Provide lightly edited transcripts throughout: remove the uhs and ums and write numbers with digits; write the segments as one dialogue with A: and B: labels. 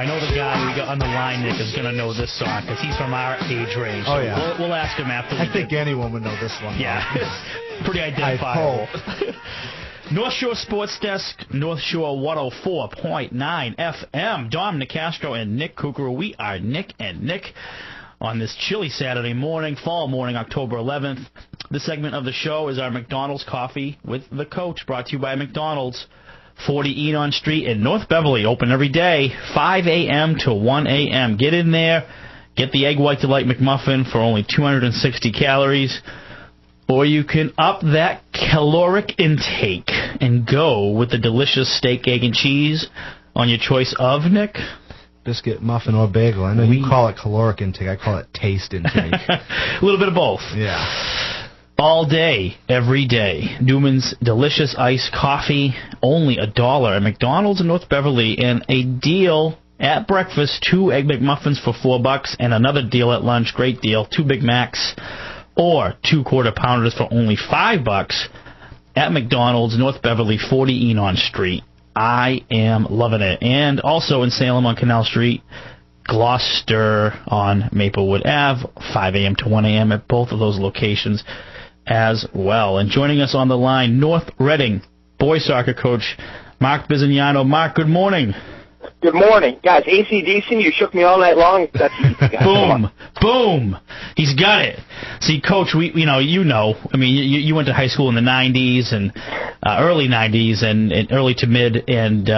A: I know the guy we got on the line, Nick, is going to know this song because he's from our age range.
B: Oh,
A: so
B: yeah.
A: We'll ask him after.
B: I think anyone would know this one.
A: Yeah. Pretty identifiable. North Shore Sports Desk, North Shore 104.9 FM. Dom Nicastro and Nick Kukuru. We are Nick and Nick on this chilly Saturday morning, fall morning, October 11th. This segment of the show is our McDonald's Coffee with the Coach, brought to you by McDonald's, 40 Enon Street in North Beverly. Open every day, 5 a.m. to 1 a.m. Get in there, get the Egg White Delight McMuffin for only 260 calories. Or you can up that caloric intake and go with the delicious steak, egg, and cheese on your choice of, Nick?
B: Biscuit, muffin, or bagel. I know you call it caloric intake. I call it taste intake.
A: A little bit of both.
B: Yeah.
A: All day, every day. Newman's Delicious Iced Coffee, only $1 at McDonald's in North Beverly, and a deal at breakfast, 2 Egg McMuffins for $4, and another deal at lunch, great deal, 2 Big Macs or 2 Quarter Pounders for only $5 at McDonald's, North Beverly, 40 Enon Street. I am loving it. And also in Salem on Canal Street, Gloucester on Maplewood Ave, 5 a.m. to 1 a.m. at both of those locations as well. And joining us on the line, North Reading boys soccer coach Mark Bisognano. Mark, good morning.
C: Good morning. Guys, AC/DC, you shook me all night long. That's easy, guys.
A: Boom. Boom. He's got it. See, Coach, you know. I mean, you went to high school in the 90s and early 90s and early to mid, and,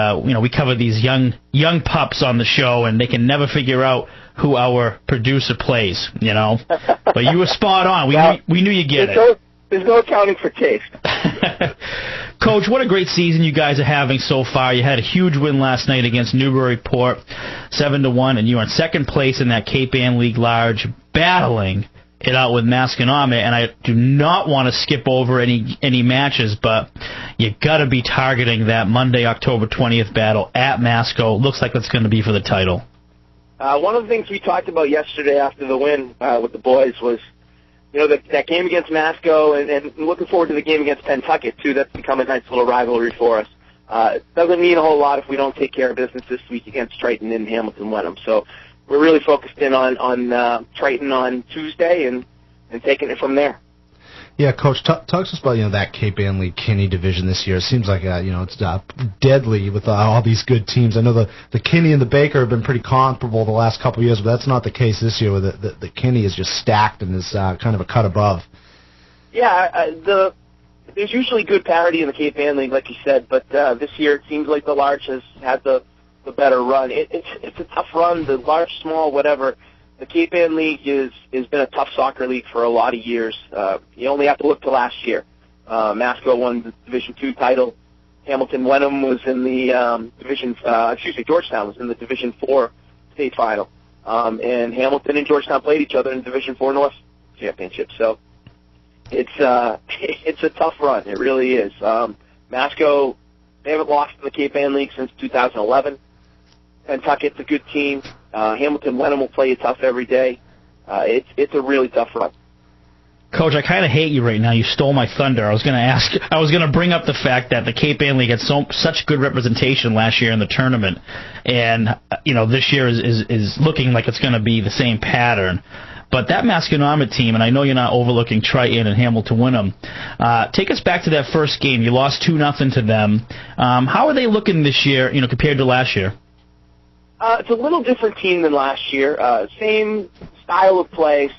A: we cover these young pups on the show, and they can never figure out who our producer plays, But you were spot on. We knew you'd get it.
C: There's no accounting for taste.
A: Coach, what a great season you guys are having so far. You had a huge win last night against Newburyport, 7-1, and you are in second place in that Cape Ann League Large, battling it out with Masconomet. And I do not want to skip over any matches, but you got to be targeting that Monday, October 20th battle at Masco. Looks like it's going to be for the title.
C: One of the things we talked about yesterday after the win with the boys was, that game against Masco, and looking forward to the game against Pentucket, too. That's become a nice little rivalry for us. It doesn't mean a whole lot if we don't take care of business this week against Triton and Hamilton Wenham. So we're really focused in on Triton on Tuesday and taking it from there.
B: Yeah, Coach, talk to us about that Cape Ann League Kinney division this year. It seems like it's deadly with all these good teams. I know the Kinney and the Baker have been pretty comparable the last couple of years, but that's not the case this year. Where the Kinney is just stacked and is kind of a cut above.
C: Yeah, there's usually good parity in the Cape Ann League, like you said, but this year it seems like the Large has had the better run. It's a tough run. The Large, small, whatever. The Cape Ann League has been a tough soccer league for a lot of years. You only have to look to last year. Masco won the Division II title. Hamilton Wenham was in the Georgetown was in the Division IV state final. And Hamilton and Georgetown played each other in the Division IV North Championship. So it's a tough run. It really is. Masco, they haven't lost in the Cape Ann League since 2011. Pentucket's a good team. Hamilton Wenham will play you tough every day. It's a really tough run.
A: Coach, I kind of hate you right now. You stole my thunder. I was going to bring up the fact that the Cape Ann League had such good representation last year in the tournament, and this year is looking like it's going to be the same pattern. But that Masconomet team, and I know you're not overlooking Triton and Hamilton Wenham, take us back to that first game. You lost 2-0 to them. How are they looking this year, compared to last year?
C: It's a little different team than last year. Same style of play,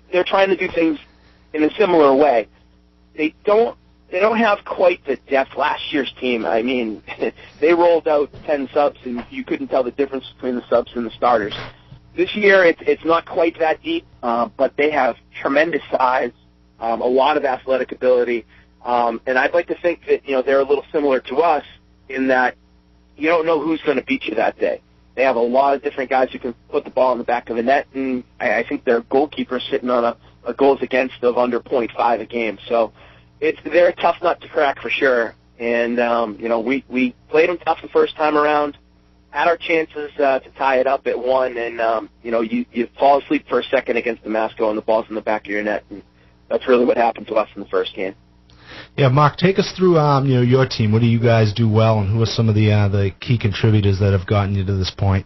C: they're trying to do things in a similar way. They don't have quite the depth. Last year's team, I mean, they rolled out 10 subs, and you couldn't tell the difference between the subs and the starters. This year, it's not quite that deep, but they have tremendous size, a lot of athletic ability, and I'd like to think that they're a little similar to us in that you don't know who's going to beat you that day. They have a lot of different guys who can put the ball in the back of the net, and I think their goalkeeper's sitting on a goals against of under 0.5 a game. So they're a tough nut to crack for sure. And we played them tough the first time around, had our chances to tie it up at 1, and you fall asleep for a second against the Masco, and the ball's in the back of your net, and that's really what happened to us in the first game.
B: Yeah, Mark, take us through your team. What do you guys do well, and who are some of the key contributors that have gotten you to this point?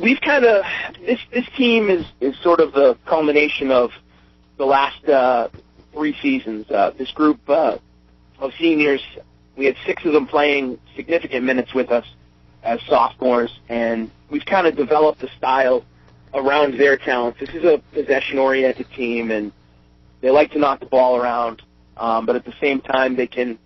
C: We've kind of this team is sort of the culmination of the last 3 seasons. This group of seniors, we had 6 of them playing significant minutes with us as sophomores, and we've kind of developed a style around their talents. This is a possession-oriented team, and they like to knock the ball around, but at the same time, they can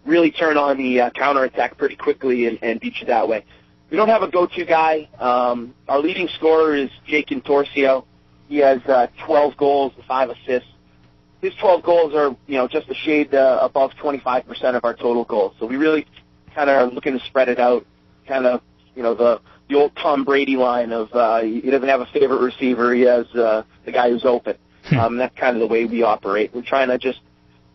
C: really turn on the counterattack pretty quickly and beat you that way. We don't have a go-to guy. Our leading scorer is Jake Intorcio. He has 12 goals and 5 assists. His 12 goals are, just a shade above 25% of our total goals. So we really kind of are looking to spread it out, kind of, the old Tom Brady line of he doesn't have a favorite receiver. He has the guy who's open. That's kind of the way we operate. We're trying to just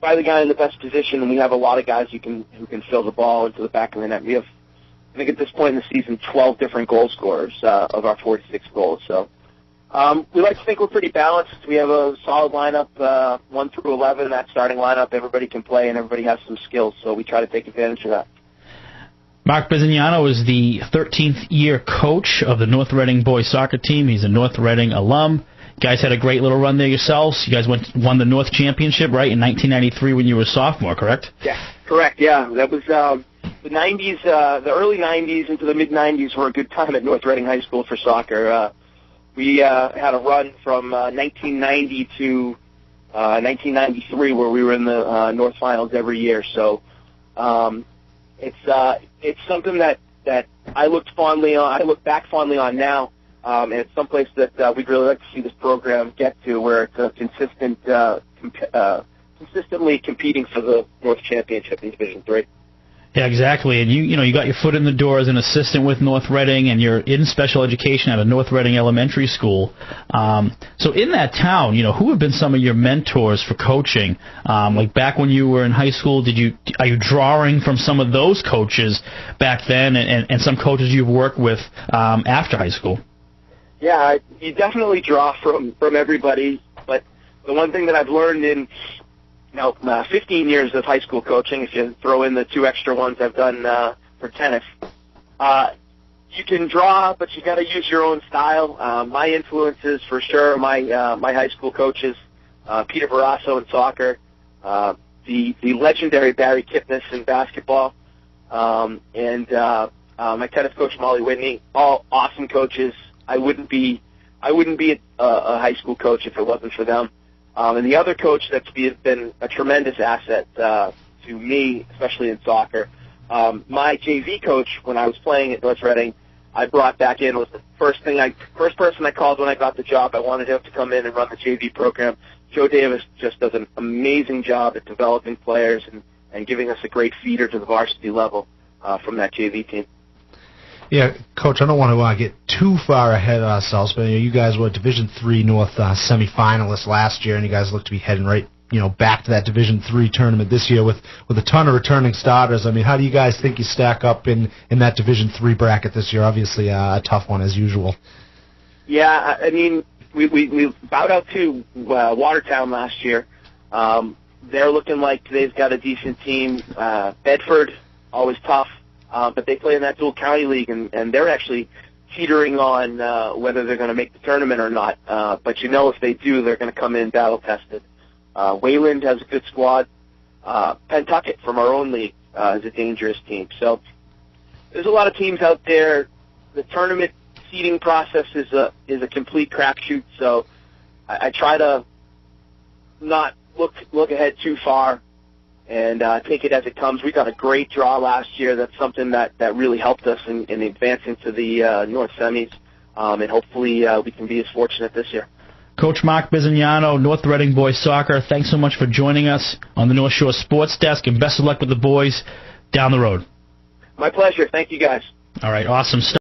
C: find the guy in the best position, and we have a lot of guys who can fill the ball into the back of the net. We have, I think at this point in the season, 12 different goal scorers of our 46 goals. So we like to think we're pretty balanced. We have a solid lineup, 1 through 11. That starting lineup, everybody can play, and everybody has some skills, so we try to take advantage of that.
A: Mark Bisognano is the 13th year coach of the North Reading boys soccer team. He's a North Reading alum. You guys had a great little run there yourselves. You guys won the North Championship, right, in 1993 when you were a sophomore, correct?
C: Yeah, correct, yeah. That was the 90s, the early 90s into the mid-90s were a good time at North Reading High School for soccer. We had a run from 1990 to 1993 where we were in the North Finals every year. So it's something that I look back fondly on now, and it's someplace that we'd really like to see this program get to, where it's a consistently competing for the North Championship in Division III.
A: Yeah, exactly. And you got your foot in the door as an assistant with North Reading, and you're in special education at a North Reading elementary school. So in that town, who have been some of your mentors for coaching? Like back when you were in high school, are you drawing from some of those coaches back then, and some coaches you've worked with after high school?
C: Yeah, you definitely draw from everybody. But the one thing that I've learned in 15 years of high school coaching, if you throw in the 2 extra ones I've done for tennis, you can draw, but you got to use your own style. My influences, for sure, my high school coaches, Peter Barrasso in soccer, the legendary Barry Kipnis in basketball, and my tennis coach Molly Whitney, all awesome coaches. I wouldn't be a high school coach if it wasn't for them. And the other coach that's been a tremendous asset to me, especially in soccer, my JV coach when I was playing at North Reading, I brought back in, was the first person I called when I got the job. I wanted him to come in and run the JV program. Joe Davis just does an amazing job at developing players and giving us a great feeder to the varsity level from that JV team.
B: Yeah, Coach, I don't want to get too far ahead of ourselves, but you guys were Division III North semifinalists last year, and you guys look to be heading right, back to that Division III tournament this year with a ton of returning starters. I mean, how do you guys think you stack up in that Division III bracket this year? Obviously, a tough one as usual.
C: Yeah, I mean, we bowed out to Watertown last year. They're looking like they've got a decent team. Bedford, always tough. But they play in that dual county league, and they're actually teetering on whether they're going to make the tournament or not. But if they do, they're going to come in battle-tested. Wayland has a good squad. Pentucket from our own league is a dangerous team. So there's a lot of teams out there. The tournament seeding process is a complete crapshoot, so I try to not look ahead too far and take it as it comes. We got a great draw last year. That's something that really helped us in advancing to the North semis, and hopefully we can be as fortunate this year.
A: Coach Mark Bisognano, North Reading Boys Soccer, thanks so much for joining us on the North Shore Sports Desk, and best of luck with the boys down the road.
C: My pleasure. Thank you, guys.
A: All right, awesome stuff.